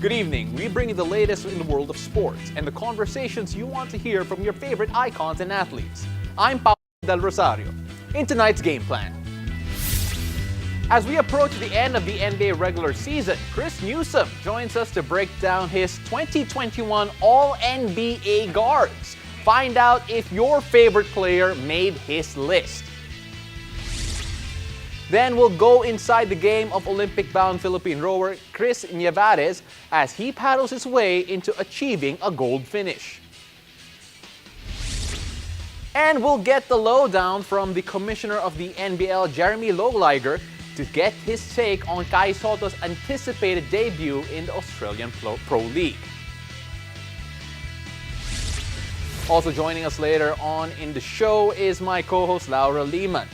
Good evening. We bring you the latest in the world of sports and the conversations you want to hear from your favorite icons and athletes. I'm Paolo Del Rosario. In tonight's game plan, as we approach the end of the NBA regular season, Chris Newsome joins us to break down his 2021 All-NBA guards. Find out if your favorite player made his list. Then we'll go inside the game of Olympic-bound Philippine rower Cris Nievarez as he paddles his way into achieving a gold finish. And we'll get the lowdown from the Commissioner of the NBL, Jeremy LOEGLIER, to get his take on Kai Sotto's anticipated debut in the Australian Pro League. Also joining us later on in the show is my co-host Laura Lehman.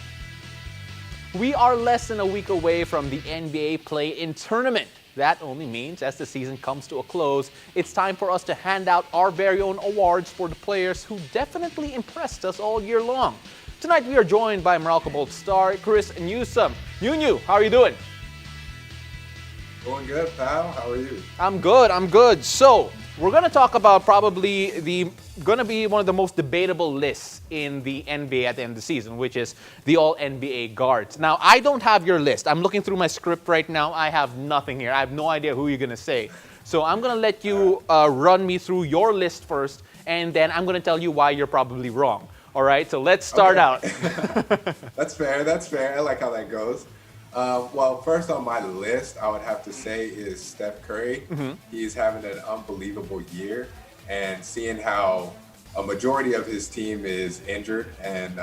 We are less than a week away from the NBA play-in tournament. That only means as the season comes to a close, it's time for us to hand out our very own awards for the players who definitely impressed us all year long. Tonight we are joined by Meralco Bolt star Chris Newsome. New, how are you doing? Going good, pal. How are you? I'm good. So, we're going to talk about probably going to be one of the most debatable lists in the NBA at the end of the season, which is the All-NBA guards. Now, I don't have your list. I'm looking through my script right now. I have nothing here. I have no idea who you're going to say. So I'm going to let you run me through your list first, and then I'm going to tell you why you're probably wrong. All right, so let's start out. That's fair. I like how that goes. Well, first on my list, I would have to say is Steph Curry. Mm-hmm. He's having an unbelievable year, and seeing how a majority of his team is injured and,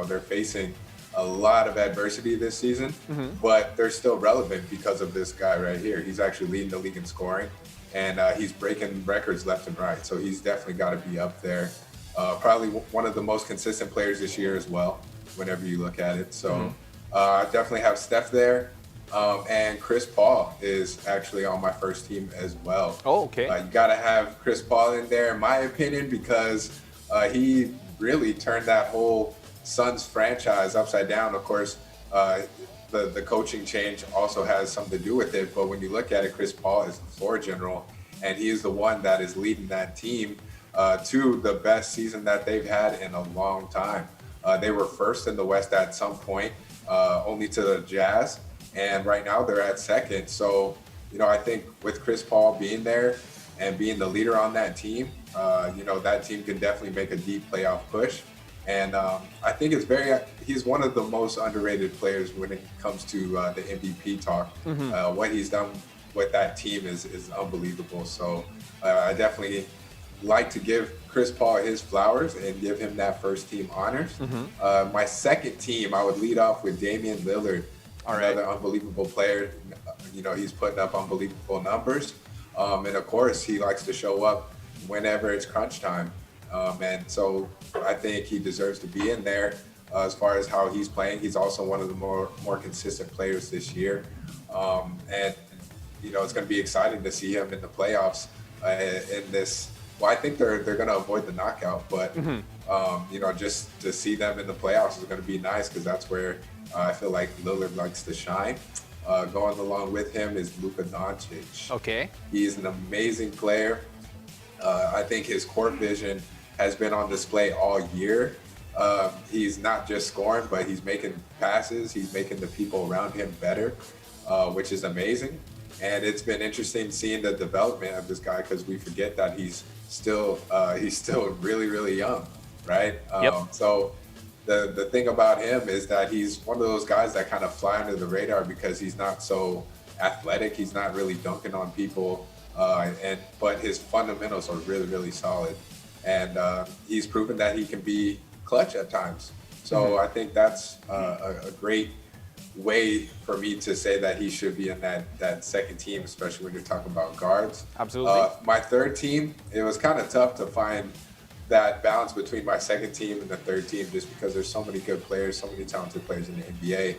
they're facing a lot of adversity this season, mm-hmm. but they're still relevant because of this guy right here. He's actually leading the league in scoring, and he's breaking records left and right. So he's definitely got to be up there. Probably one of the most consistent players this year as well, whenever you look at it. So mm-hmm. I definitely have Steph there. And Chris Paul is actually on my first team as well. Oh, okay. You got to have Chris Paul in there, in my opinion, because he really turned that whole Suns franchise upside down. Of course, the coaching change also has something to do with it. But when you look at it, Chris Paul is the floor general, and he is the one that is leading that team to the best season that they've had in a long time. They were first in the West at some point, only to the Jazz, and right now they're at second. So, I think with Chris Paul being there and being the leader on that team, that team can definitely make a deep playoff push. And I think he's one of the most underrated players when it comes to the MVP talk. Mm-hmm. What he's done with that team is unbelievable. So I definitely like to give Chris Paul his flowers and give him that first team honors. Mm-hmm. My second team, I would lead off with Damian Lillard, another unbelievable player. He's putting up unbelievable numbers. And of course, he likes to show up whenever it's crunch time. And so I think he deserves to be in there as far as how he's playing. He's also one of the more consistent players this year. And it's going to be exciting to see him in the playoffs in this. Well, I think they're going to avoid the knockout, but mm-hmm. Just to see them in the playoffs is going to be nice because that's where I feel like Lillard likes to shine. Going along with him is LUKA DONCIC. Okay, he's an amazing player. I think his court vision has been on display all year. He's not just scoring, but he's making passes. He's making the people around him better, which is amazing. And it's been interesting seeing the development of this guy because we forget that he's still really, really young, right? Yep. So the thing about him is that he's one of those guys that kind of fly under the radar because he's not so athletic. He's not really dunking on people, but his fundamentals are really, really solid. And he's proven that he can be clutch at times. So mm-hmm. I think that's a great way for me to say that he should be in that second team, especially when you're talking about guards. Absolutely. My third team, it was kind of tough to find that balance between my second team and the third team just because there's so many good players, so many talented players in the NBA.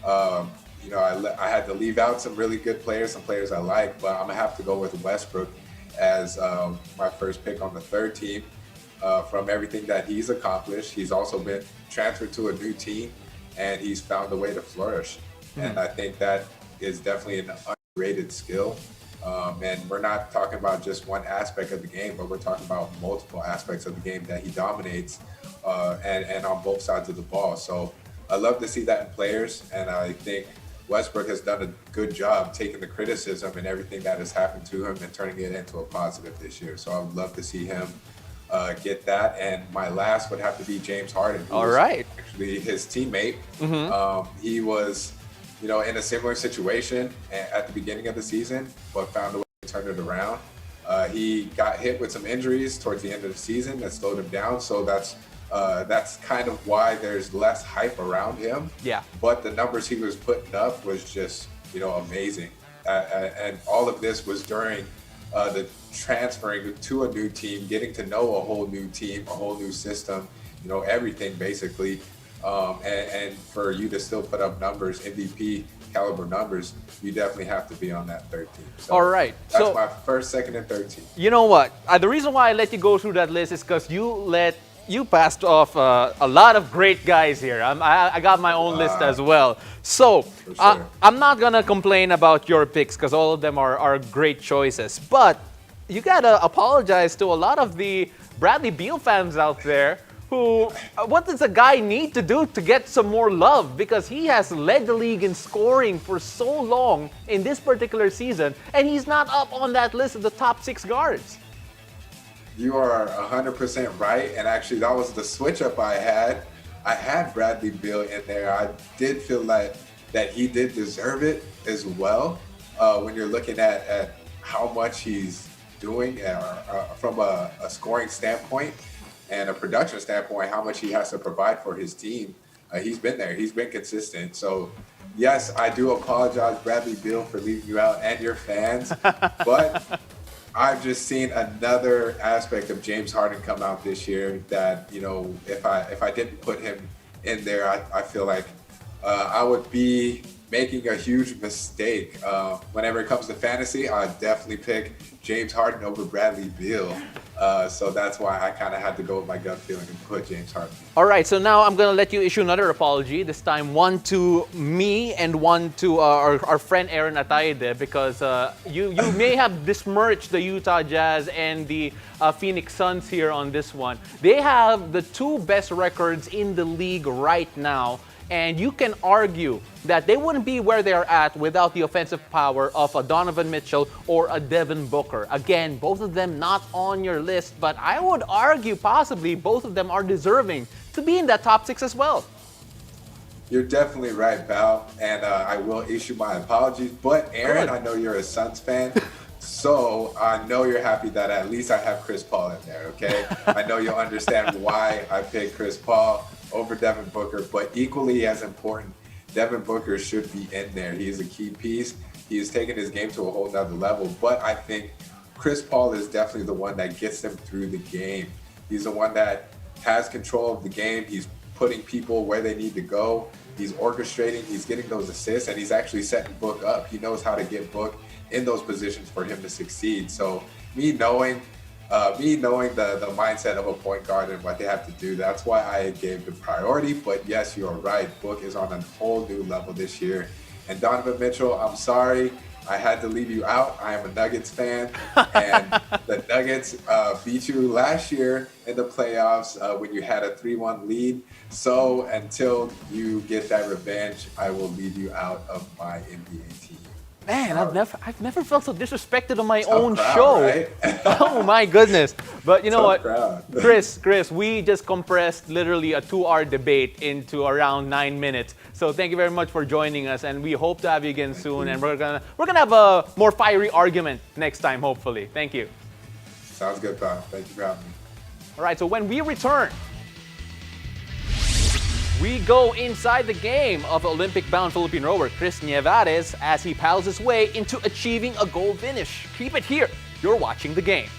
I had to leave out some really good players, some players I like, but I'm going to have to go with Westbrook as my first pick on the third team. From everything that he's accomplished, he's also been transferred to a new team, and he's found a way to flourish. Mm-hmm. And I think that is definitely an underrated skill. And we're not talking about just one aspect of the game, but we're talking about multiple aspects of the game that he dominates, and on both sides of the ball. So I love to see that in players, and I think Westbrook has done a good job taking the criticism and everything that has happened to him and turning it into a positive this year. So I would love to see him get that. And my last would have to be James Harden, who was actually his teammate. He was, in a similar situation at the beginning of the season, but found a way to turn it around. He got hit with some injuries towards the end of the season that slowed him down. So that's kind of why there's less hype around him. Yeah. But the numbers he was putting up was just, amazing. And all of this was during the transferring to a new team, getting to know a whole new team, a whole new system, everything basically. And for you to still put up numbers, MVP caliber numbers, you definitely have to be on that third team. So all right. That's my first, second, and third team. You know what? The reason why I let you go through that list is because you passed off a lot of great guys here. I got my own list as well. So sure. I'm not going to complain about your picks because all of them are great choices. But you got to apologize to a lot of the Bradley Beal fans out there who, what does a guy need to do to get some more love? Because he has led the league in scoring for so long in this particular season, and he's not up on that list of the top 6 guards. You are 100% right, and actually that was the switch up I had. I had Bradley Beal in there. I did feel like that he did deserve it as well. When you're looking at how much he's doing from a scoring standpoint and a production standpoint, how much he has to provide for his team. He's been there. He's been consistent. So yes, I do apologize, Bradley Beal, for leaving you out and your fans, but I've just seen another aspect of James Harden come out this year that, if I didn't put him in there, I feel like I would be making a huge mistake. Whenever it comes to fantasy, I definitely pick James Harden over Bradley Beal. So that's why I kind of had to go with my gut feeling and put James Harden. All right, so now I'm going to let you issue another apology, this time one to me and one to our friend Aaron Ataide, because you may have besmirched the Utah Jazz and the Phoenix Suns here on this one. They have the 2 best records in the league right now, and you can argue that they wouldn't be where they're at without the offensive power of a Donovan Mitchell or a Devin Booker. Again, both of them not on your list, but I would argue possibly both of them are deserving to be in that top 6 as well. You're definitely right, Val, and I will issue my apologies. But Aaron, I know you're a Suns fan, so I know you're happy that at least I have Chris Paul in there, okay? I know you'll understand why I picked Chris Paul over Devin Booker, but equally as important, Devin Booker should be in there. He is a key piece. He has taken his game to a whole nother level, but I think Chris Paul is definitely the one that gets them through the game. He's the one that has control of the game. He's putting people where they need to go. He's orchestrating, he's getting those assists, and he's actually setting Book up. He knows how to get Book in those positions for him to succeed. So me knowing the mindset of a point guard and what they have to do, that's why I gave the priority. But yes, you're right. Book is on a whole new level this year. And Donovan Mitchell, I'm sorry, I had to leave you out. I am a Nuggets fan, and the Nuggets beat you last year in the playoffs when you had a 3-1 lead. So until you get that revenge, I will leave you out of my NBA team. Man, I've never felt so disrespected on my Tough own crowd, show. right? Oh my goodness. But you know what, crowd. Chris, we just compressed literally a 2-hour debate into around 9 minutes. So thank you very much for joining us, and we hope to have you again soon. And we're gonna have a more fiery argument next time, hopefully. Thank you. Sounds good, pal. Thank you for having me. All right, so when we return, we go inside the game of Olympic-bound Philippine rower Cris Nievarez as he pals his way into achieving a gold finish. Keep it here. You're watching the game.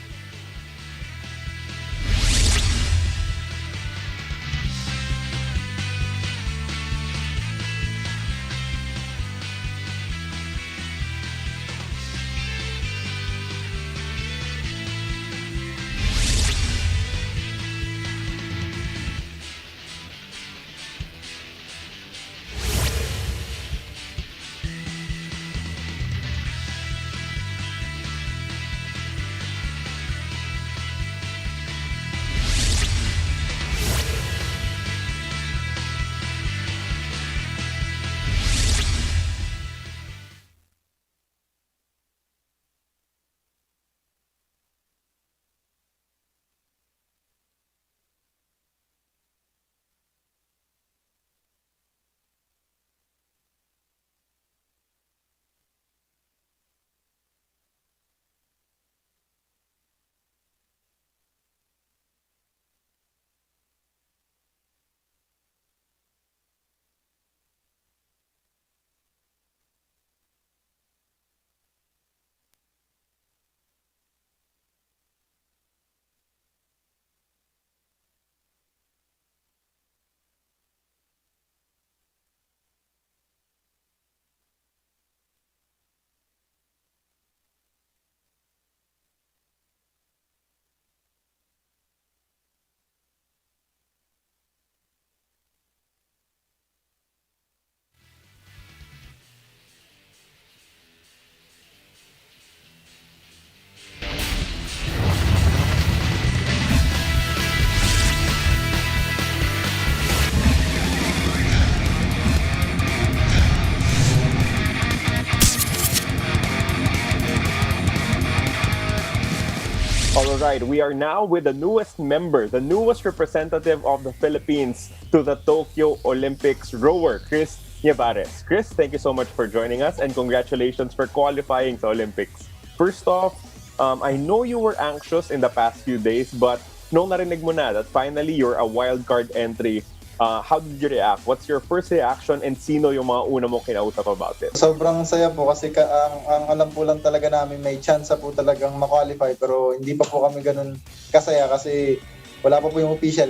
right, we are now with the newest member, the newest representative of the Philippines to the Tokyo Olympics rower, Cris Nievarez. Cris, thank you so much for joining us and congratulations for qualifying sa Olympics. First off, I know you were anxious in the past few days, but nung narinig mo na that finally you're a wildcard entry, how did you react? What's your first reaction and sino yung mga una mong kinausap about it? Sobrang saya po kasi ang alam po lang talaga namin may chance po talagang ma-qualify pero hindi pa po kami ganun kasaya kasi wala pa po yung official,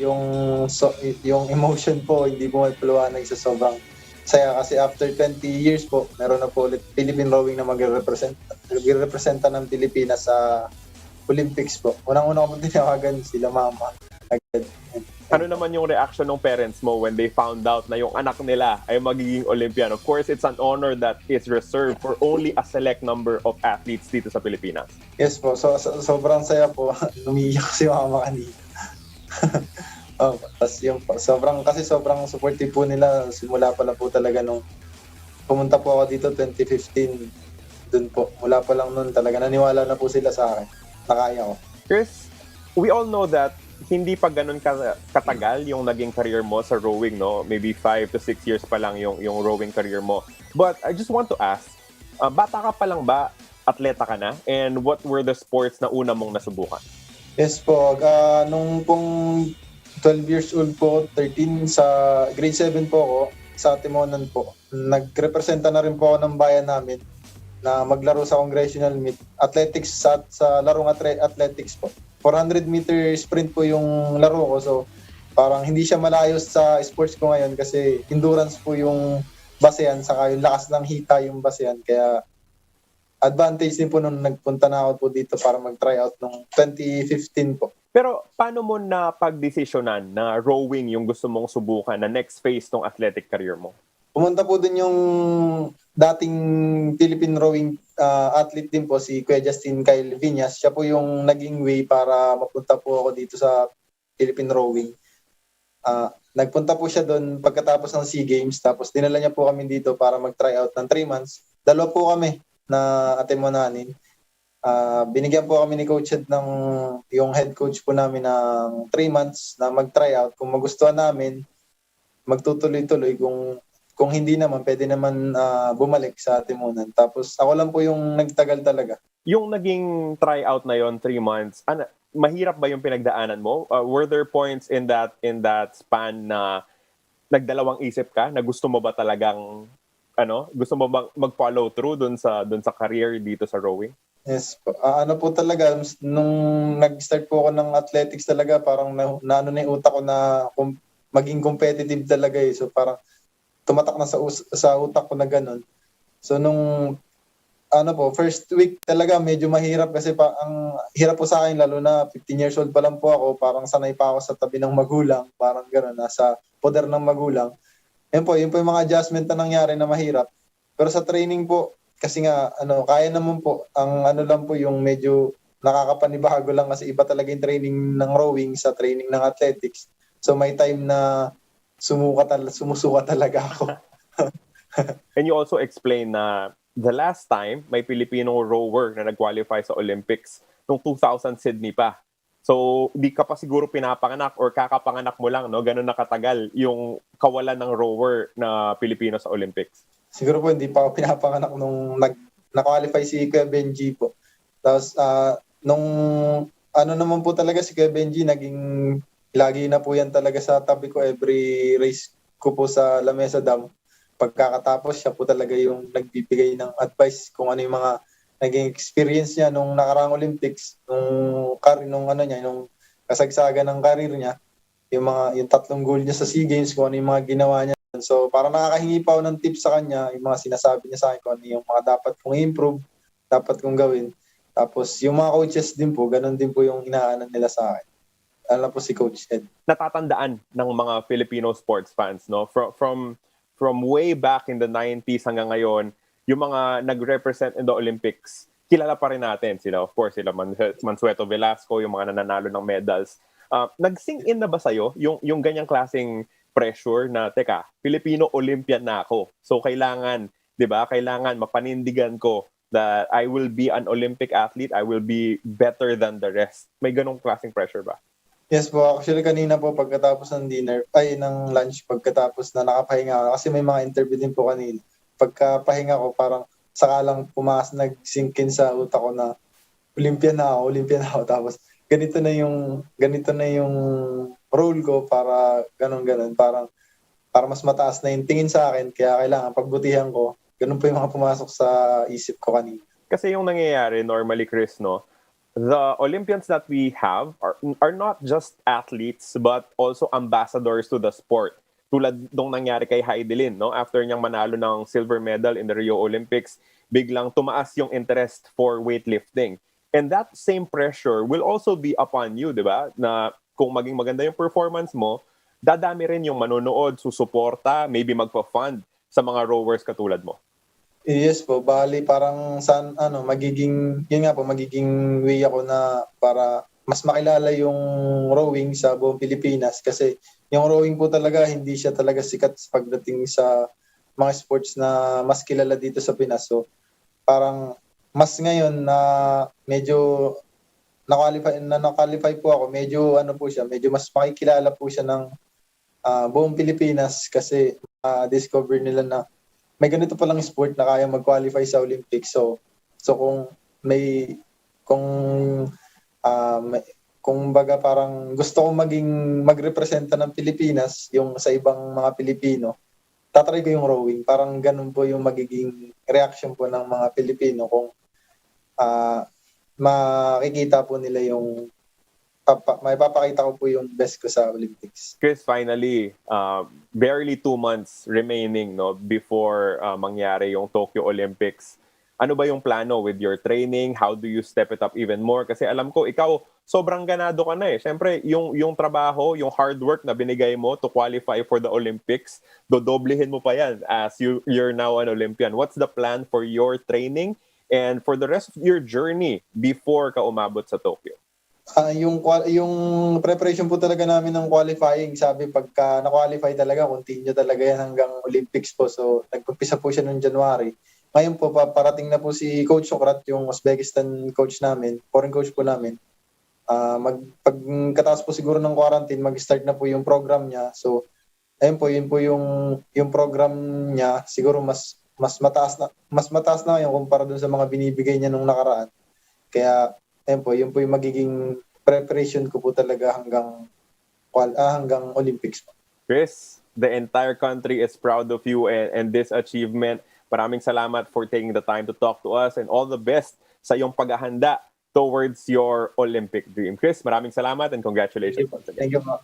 yung emotion po hindi po may paliwanag sa sobrang saya kasi after 20 years po meron na po ulit Philippine rowing na magre-representa ng Pilipinas sa Olympics po. Unang-una ko po tinawagan sila mama agad. Ano naman yung reaction ng parents mo when they found out na yung anak nila ay magiging Olympian? Of course, it's an honor that is reserved for only a select number of athletes dito sa Pilipinas. Yes po, sobrang saya po. Umiiyak si mama kanina. Tas yung sobrang supportive po nila simula pa lang po talaga nung pumunta po ako dito 2015. Doon po, mula pa lang noon talaga naniwala na po sila sa akin. Nakaya ko. Chris, we all know that hindi pa ganun katagal yung naging career mo sa rowing, no? Maybe 5 to 6 years pa lang yung rowing career mo. But I just want to ask, bata ka pa lang ba, atleta ka na? And what were the sports na una mong nasubukan? Yes po, nung pong 12 years old po, 13 sa grade 7 po ako, sa Timonan po. Nagrepresenta na rin po ako ng bayan namin na maglaro sa congressional meet. Athletics sa larong athletics po. 400 meter sprint po yung laro ko. So, parang hindi siya malayo sa sports ko ngayon kasi endurance po yung basehan saka yung lakas ng hita yung basehan. Kaya advantage din po nung nagpunta na ako po dito para mag-try out noong 2015 po. Pero paano mo na pagdesisyonan na rowing yung gusto mong subukan na next phase ng athletic career mo? Pumunta po din yung dating Philippine rowing athlete din po, si Kuya Justin Kyle Viñas. Siya po yung naging way para mapunta po ako dito sa Philippine rowing. Nagpunta po siya doon pagkatapos ng SEA Games. Tapos dinala niya po kami dito para mag-try out ng 3 months. Dalawa po kami na atimonanin. Binigyan po kami ni Coach Ed yung head coach po namin ng 3 months na mag-try out. Kung magustuhan namin, magtutuloy-tuloy. Kung hindi naman, pwede naman bumalik sa Timonan. Tapos ako lang po yung nagtagal talaga. Yung naging tryout na yon 3 months, mahirap ba yung pinagdaanan mo? Were there points in that span na nagdalawang isip ka na gusto mo ba talagang gusto mo bang mag-follow through dun sa career dito sa rowing? Yes po. Po talaga nung nag-start po ako ng athletics talaga, parang na yung utak ko na maging competitive talaga eh. So parang tumatak na sa utak ko na ganun. So nung first week talaga medyo mahirap kasi ang hirap po sa akin lalo na 15 years old pa lang po ako, parang sanay pa ako sa tabi ng magulang, parang gano'n, nasa poder ng magulang. Yun po yung mga adjustment na nangyari na mahirap. Pero sa training po, kasi nga kaya naman po, ang lang po yung medyo nakakapanibago lang kasi iba talaga yung training ng rowing sa training ng athletics. So may time na sumusuka talaga ako. And you also explain na the last time may Filipino rower na nag-qualify sa Olympics noong 2000 Sydney pa. So, di ka pa siguro pinapanganak or kakapanganak mo lang, no? Ganun na katagal yung kawalan ng rower na Pilipino sa Olympics. Siguro po hindi pa ako pinapanganak nung na-qualify si Kuya Benji po. Tapos, nung naman po talaga si Kuya Benji, naging lagi na po yan talaga sa tabi ko every race ko po sa Lamesa Dam. Pagkakatapos, siya po talaga yung nagbibigay ng advice kung ano yung mga naging experience niya nung nakaraang Olympics, nung kasagsagan ng career niya, yung 3 goal niya sa SEA Games, kung ano yung mga ginawa niya. So, parang nakakahingi pa ako ng tips sa kanya, yung mga sinasabi niya sa akin, kung ano yung mga dapat kong improve, dapat kong gawin. Tapos, yung mga coaches din po, ganun din po yung inaanan nila sa akin. Alam po si Coach Ed. Natatandaan ng mga Filipino sports fans, no? From way back in the 90s hanggang ngayon, yung mga nag-represent in the Olympics, kilala pa rin natin sila. Of course, sila Mansueto Velasco, yung mga nananalo ng medals. Nag-sink in na ba sa'yo yung ganyang klaseng pressure na, teka, Filipino Olympian na ako. So, kailangan, di ba? Kailangan mapanindigan ko that I will be an Olympic athlete, I will be better than the rest. May ganong klaseng pressure ba? Yes po, actually kanina po pagkatapos ng ng lunch, pagkatapos na nakapahinga ako, kasi may mga interview din po kanina. Pagkapahinga ko, parang saka lang nag-sink in sa utak ko na Olympian na ako. Tapos ganito na yung role ko para ganun. Para mas mataas na yung tingin sa akin, kaya kailangan pagbutihan ko. Ganun po yung mga pumasok sa isip ko kanina. Kasi yung nangyayari normally, Cris, no? The Olympians that we have are not just athletes but also ambassadors to the sport. Tulad nung nangyari kay Heidelin, no? After niyang manalo ng silver medal in the Rio Olympics, biglang tumaas yung interest for weightlifting. And that same pressure will also be upon you, di ba? Na kung maging maganda yung performance mo, dadami rin yung manonood, susuporta, maybe magpa-fund sa mga rowers katulad mo. Yes po, bali parang magiging way ako na para mas makilala yung rowing sa buong Pilipinas, kasi yung rowing po talaga hindi siya talaga sikat pagdating sa mga sports na mas kilala dito sa Pinas. So parang mas ngayon na medyo na-qualify po ako, medyo medyo mas makikilala po siya ng buong Pilipinas, kasi discover nila na may ganito palang sport na kaya mag-qualify sa Olympics. So kung baga parang gusto kong magrepresenta ng Pilipinas yung sa ibang mga Pilipino, tatry ko yung rowing. Parang ganun po yung magiging reaction po ng mga Pilipino kung makikita po nila yung may papakita ko po yung best ko sa Olympics. Cris, finally, barely 2 months remaining, no, before mangyari yung Tokyo Olympics. Ano ba yung plano with your training? How do you step it up even more? Kasi alam ko, ikaw, sobrang ganado ka na eh. Siyempre, yung trabaho, yung hard work na binigay mo to qualify for the Olympics, dodoblihin mo pa yan as you're now an Olympian. What's the plan for your training and for the rest of your journey before ka umabot sa Tokyo? Yung preparation po talaga namin ng qualifying, sabi pagka na-qualify talaga, continue talaga yan hanggang Olympics po. So nag-umpisa po siya noong January. Ngayon po parating na po si Coach Sokrat, yung Uzbekistan coach namin, foreign coach po namin. Pagkatapos po siguro ng quarantine, mag-start na po yung program niya. So ayun po, yun po yung program niya. Siguro mas mataas na ngayon kumpara dun sa mga binibigay niya nung nakaraan. Kaya yun po yung magiging preparation ko po talaga hanggang Olympics. Cris, the entire country is proud of you and this achievement. Maraming salamat for taking the time to talk to us and all the best sa iyong paghahanda towards your Olympic dream. Cris, maraming salamat and congratulations once again. Thank you po.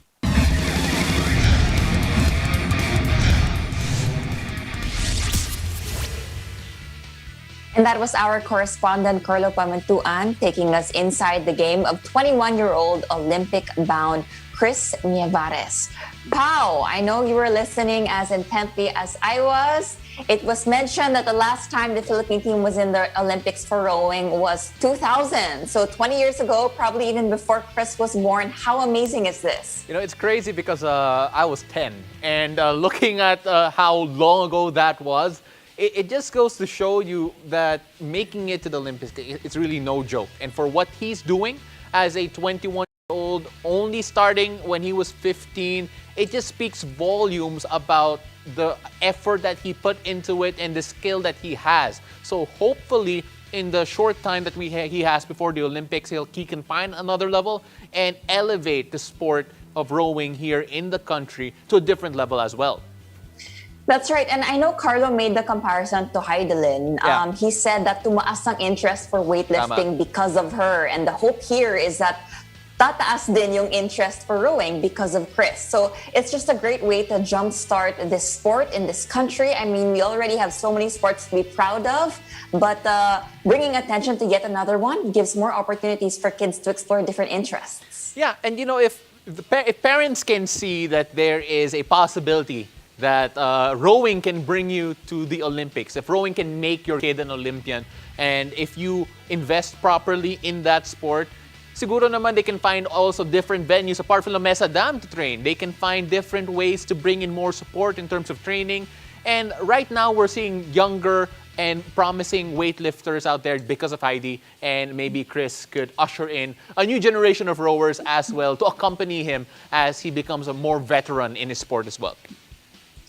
And that was our correspondent Carlo Pamantuan taking us inside the game of 21-year-old Olympic-bound Cris Nievarez. Pao, I know you were listening as intently as I was. It was mentioned that the last time the Philippine team was in the Olympics for rowing was 2000. So 20 years ago, probably even before Cris was born. How amazing is this? You know, it's crazy because I was 10. And looking at how long ago that was, it just goes to show you that making it to the Olympics, it's really no joke. And for what he's doing as a 21-year-old, only starting when he was 15, it just speaks volumes about the effort that he put into it and the skill that he has. So hopefully, in the short time that he has before the Olympics, he can find another level and elevate the sport of rowing here in the country to a different level as well. That's right. And I know Carlo made the comparison to Heidelin. Yeah. He said that tumaas ang interest for weightlifting because of her. And the hope here is that tataas din yung interest for rowing because of Cris. So it's just a great way to jumpstart this sport in this country. I mean, we already have so many sports to be proud of, but bringing attention to yet another one gives more opportunities for kids to explore different interests. Yeah, and you know, if parents can see that there is a possibility that rowing can bring you to the Olympics, if rowing can make your kid an Olympian, and if you invest properly in that sport, siguro naman they can find also different venues apart from the Mesa Dam to train. They can find different ways to bring in more support in terms of training. And right now we're seeing younger and promising weightlifters out there because of Heidi, and maybe Cris could usher in a new generation of rowers as well to accompany him as he becomes a more veteran in his sport as well.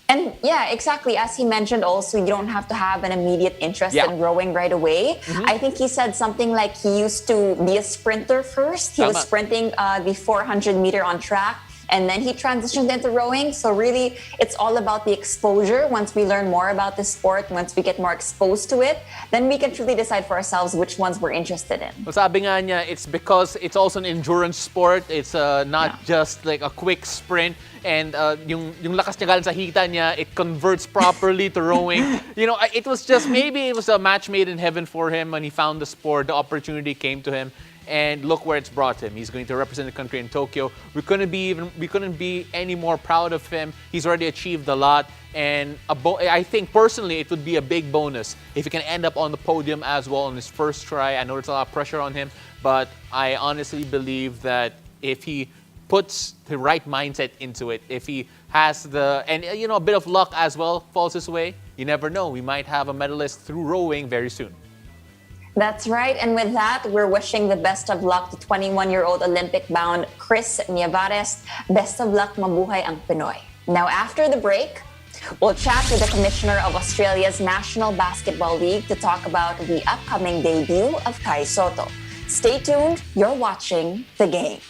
And yeah, exactly. As he mentioned also, you don't have to have an immediate interest in rowing right away. I think he said something like he used to be a sprinter first. He was sprinting the 400 meter on track, and then he transitioned into rowing. So really, it's all about the exposure. Once we learn more about the sport, once we get more exposed to it, then we can truly decide for ourselves which ones we're interested in. Well, sabi nga niya, it's because it's also an endurance sport. It's not just like a quick sprint. And yung lakas niya galing sa hita niya, it converts properly to rowing. You know, it was just, maybe it was a match made in heaven for him when he found the sport. The opportunity came to him. And look where it's brought him. He's going to represent the country in Tokyo. We couldn't be any more proud of him. He's already achieved a lot. And I think personally it would be a big bonus if he can end up on the podium as well on his first try. I know there's a lot of pressure on him, but I honestly believe that if he puts the right mindset into it, if he has a bit of luck as well falls his way, you never know. We might have a medalist through rowing very soon. That's right. And with that, we're wishing the best of luck to 21-year-old Olympic-bound Cris Nievarez. Best of luck, mabuhay ang Pinoy. Now, after the break, we'll chat with the Commissioner of Australia's National Basketball League to talk about the upcoming debut of Kai Sotto. Stay tuned. You're watching The Game.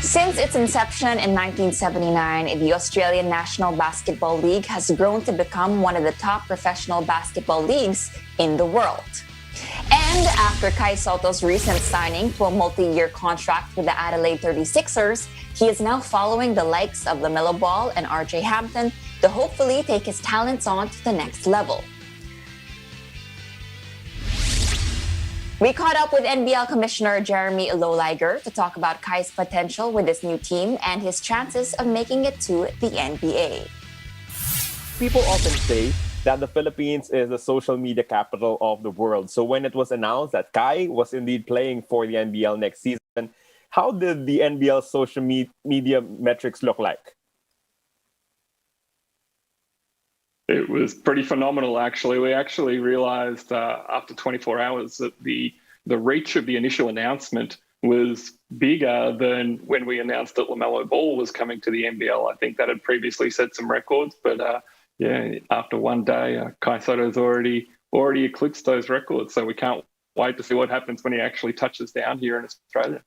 Since its inception in 1979, the Australian National Basketball League has grown to become one of the top professional basketball leagues in the world. And after Kai Sotto's recent signing to a multi-year contract with the Adelaide 36ers, he is now following the likes of LaMelo Ball and RJ Hampton to hopefully take his talents on to the next level. We caught up with NBL Commissioner Jeremy LOELIGER to talk about Kai's potential with this new team and his chances of making it to the NBA. People often say that the Philippines is the social media capital of the world. So when it was announced that Kai was indeed playing for the NBL next season, how did the NBL social media metrics look like? It was pretty phenomenal, actually. We actually realized after 24 hours that the reach of the initial announcement was bigger than when we announced that LaMelo Ball was coming to the NBL. I think that had previously set some records, but after one day, Kai Sotto's already eclipsed those records. So we can't wait to see what happens when he actually touches down here in Australia.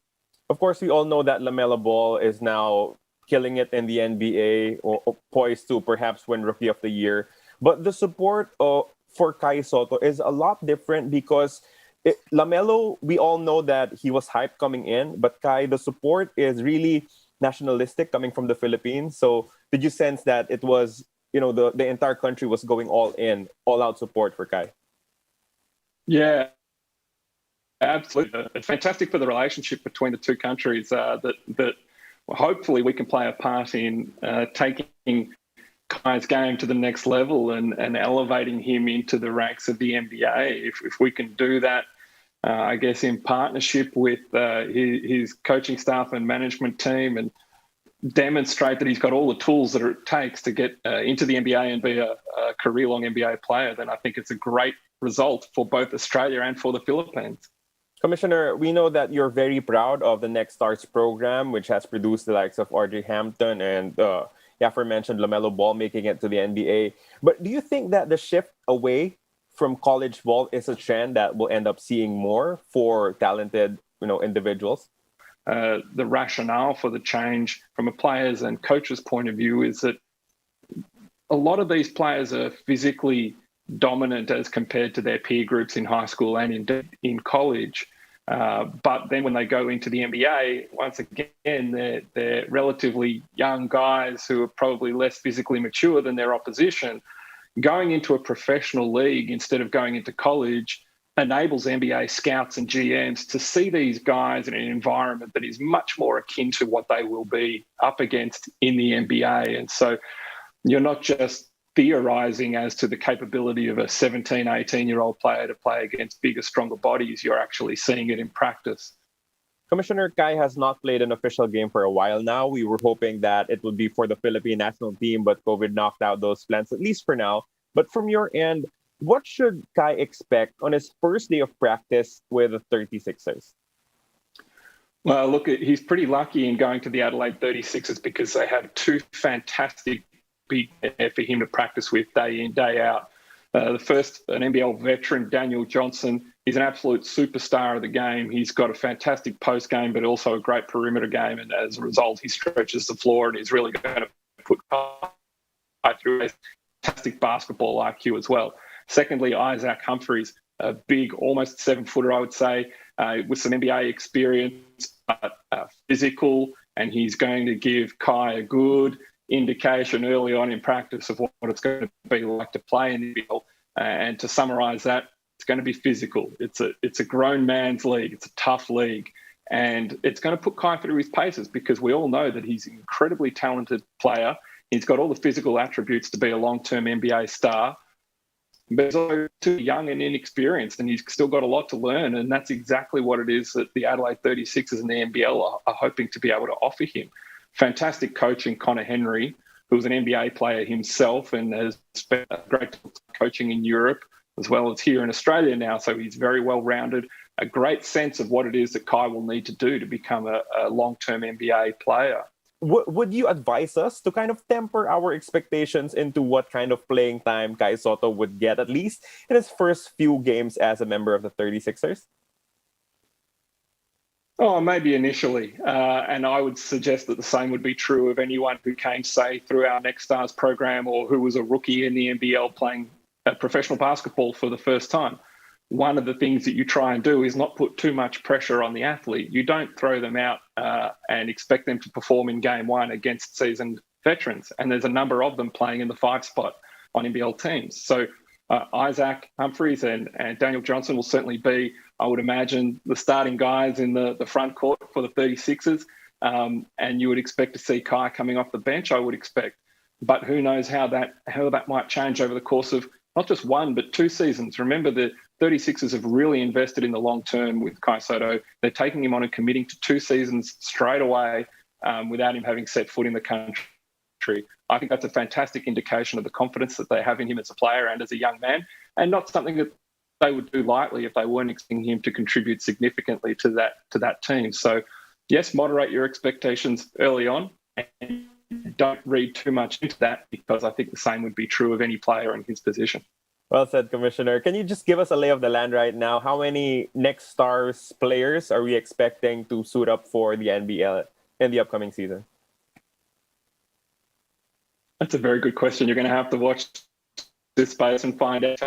Of course, we all know that LaMelo Ball is now killing it in the NBA, or poised to perhaps win Rookie of the Year. But the support for Kai Sotto is a lot different because LaMelo, we all know that he was hyped coming in, but Kai, the support is really nationalistic coming from the Philippines. So did you sense that it was, the entire country was going all in, all out support for Kai? Yeah, absolutely. It's fantastic for the relationship between the two countries that hopefully we can play a part in taking Kai's game to the next level and elevating him into the ranks of the NBA. If we can do that, I guess in partnership with his coaching staff and management team, and demonstrate that he's got all the tools that it takes to get into the NBA and be a career-long NBA player, then I think it's a great result for both Australia and for the Philippines. Commissioner, we know that you're very proud of the Next Stars program, which has produced the likes of RJ Hampton and the aforementioned LaMelo Ball making it to the NBA. But do you think that the shift away from college ball is a trend that we'll end up seeing more for talented, individuals? The rationale for the change from a players and coaches point of view is that a lot of these players are physically dominant as compared to their peer groups in high school and in college. But then when they go into the NBA, once again, they're relatively young guys who are probably less physically mature than their opposition. Going into a professional league instead of going into college enables NBA scouts and GMs to see these guys in an environment that is much more akin to what they will be up against in the NBA. And so you're not just theorizing as to the capability of a 17, 18-year-old player to play against bigger, stronger bodies. You're actually seeing it in practice. Commissioner, Kai has not played an official game for a while now. We were hoping that it would be for the Philippine national team, but COVID knocked out those plans, at least for now. But from your end, what should Kai expect on his first day of practice with the 36ers? Well, look, he's pretty lucky in going to the Adelaide 36ers because they have two fantastic big there for him to practice with day in, day out. The first, an NBL veteran, Daniel Johnson, is an absolute superstar of the game. He's got a fantastic post game, but also a great perimeter game. And as a result, he stretches the floor and he's really going to put Kai through a fantastic basketball IQ as well. Secondly, Isaac Humphries, a big, almost 7-footer, I would say, with some NBA experience, physical, and he's going to give Kai a good indication early on in practice of what it's going to be like to play in the NBL. And to summarise that, it's going to be physical. It's a grown man's league. It's a tough league. And it's going to put Kai through his paces because we all know that he's an incredibly talented player. He's got all the physical attributes to be a long-term NBA star. But he's also too young and inexperienced, and he's still got a lot to learn. And that's exactly what it is that the Adelaide 36ers and the NBL are hoping to be able to offer him. Fantastic coaching, Connor Henry, who's an NBA player himself and has spent great coaching in Europe as well as here in Australia now. So he's very well-rounded, a great sense of what it is that Kai will need to do to become a long-term NBA player. Would you advise us to kind of temper our expectations into what kind of playing time Kai Sotto would get, at least in his first few games as a member of the 36ers? Oh, maybe initially. And I would suggest that the same would be true of anyone who came, say, through our NEWSOME'S program or who was a rookie in the NBL playing professional basketball for the first time. One of the things that you try and do is not put too much pressure on the athlete. You don't throw them out and expect them to perform in game one against seasoned veterans. And there's a number of them playing in the 5 spot on NBL teams. So Isaac Humphries and Daniel Johnson will certainly be, I would imagine, the starting guys in the front court for the 36ers. And you would expect to see Kai coming off the bench, I would expect. But who knows how that might change over the course of not just 1, but 2 seasons. Remember, the 36ers have really invested in the long term with Kai Sotto. They're taking him on and committing to 2 seasons straight away without him having set foot in the country. I think that's a fantastic indication of the confidence that they have in him as a player and as a young man, and not something that they would do lightly if they weren't expecting him to contribute significantly to that team. So, yes, moderate your expectations early on and don't read too much into that, because I think the same would be true of any player in his position. Well said, Commissioner. Can you just give us a lay of the land right now? How many NEWSOME'S players are we expecting to suit up for the NBL in the upcoming season? That's a very good question. You're going to have to watch this space and find out.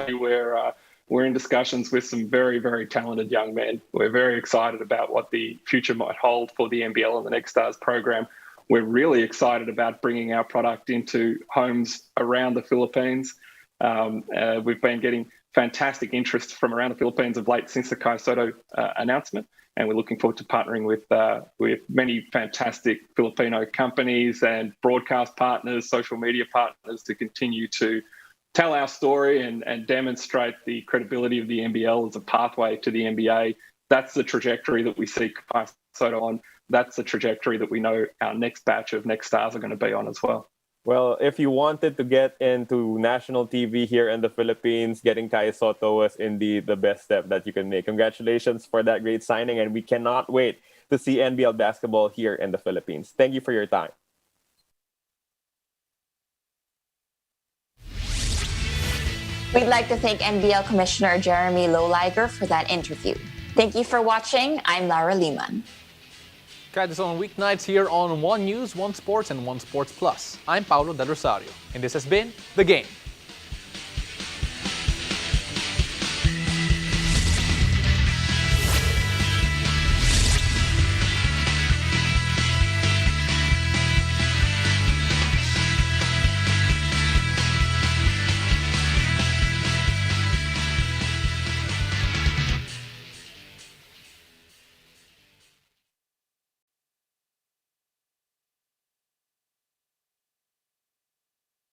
We're in discussions with some very, very talented young men. We're very excited about what the future might hold for the NBL and the NEWSOME'S program. We're really excited about bringing our product into homes around the Philippines. We've been getting fantastic interest from around the Philippines of late since the Kai Sotto announcement, and we're looking forward to partnering with many fantastic Filipino companies and broadcast partners, social media partners, to continue to tell our story and demonstrate the credibility of the NBL as a pathway to the NBA. That's the trajectory that we see Kai Sotto on. That's the trajectory that we know our next batch of NEWSOME'S are going to be on as well. Well, if you wanted to get into national TV here in the Philippines, getting Kai Sotto was indeed the best step that you can make. Congratulations for that great signing, and we cannot wait to see NBL basketball here in the Philippines. Thank you for your time. We'd like to thank NBL Commissioner Jeremy LOELIGER for that interview. Thank you for watching. I'm Laura Lehman. Catch us on weeknights here on One News, One Sports, and One Sports Plus. I'm Paulo Del Rosario, and this has been The Game.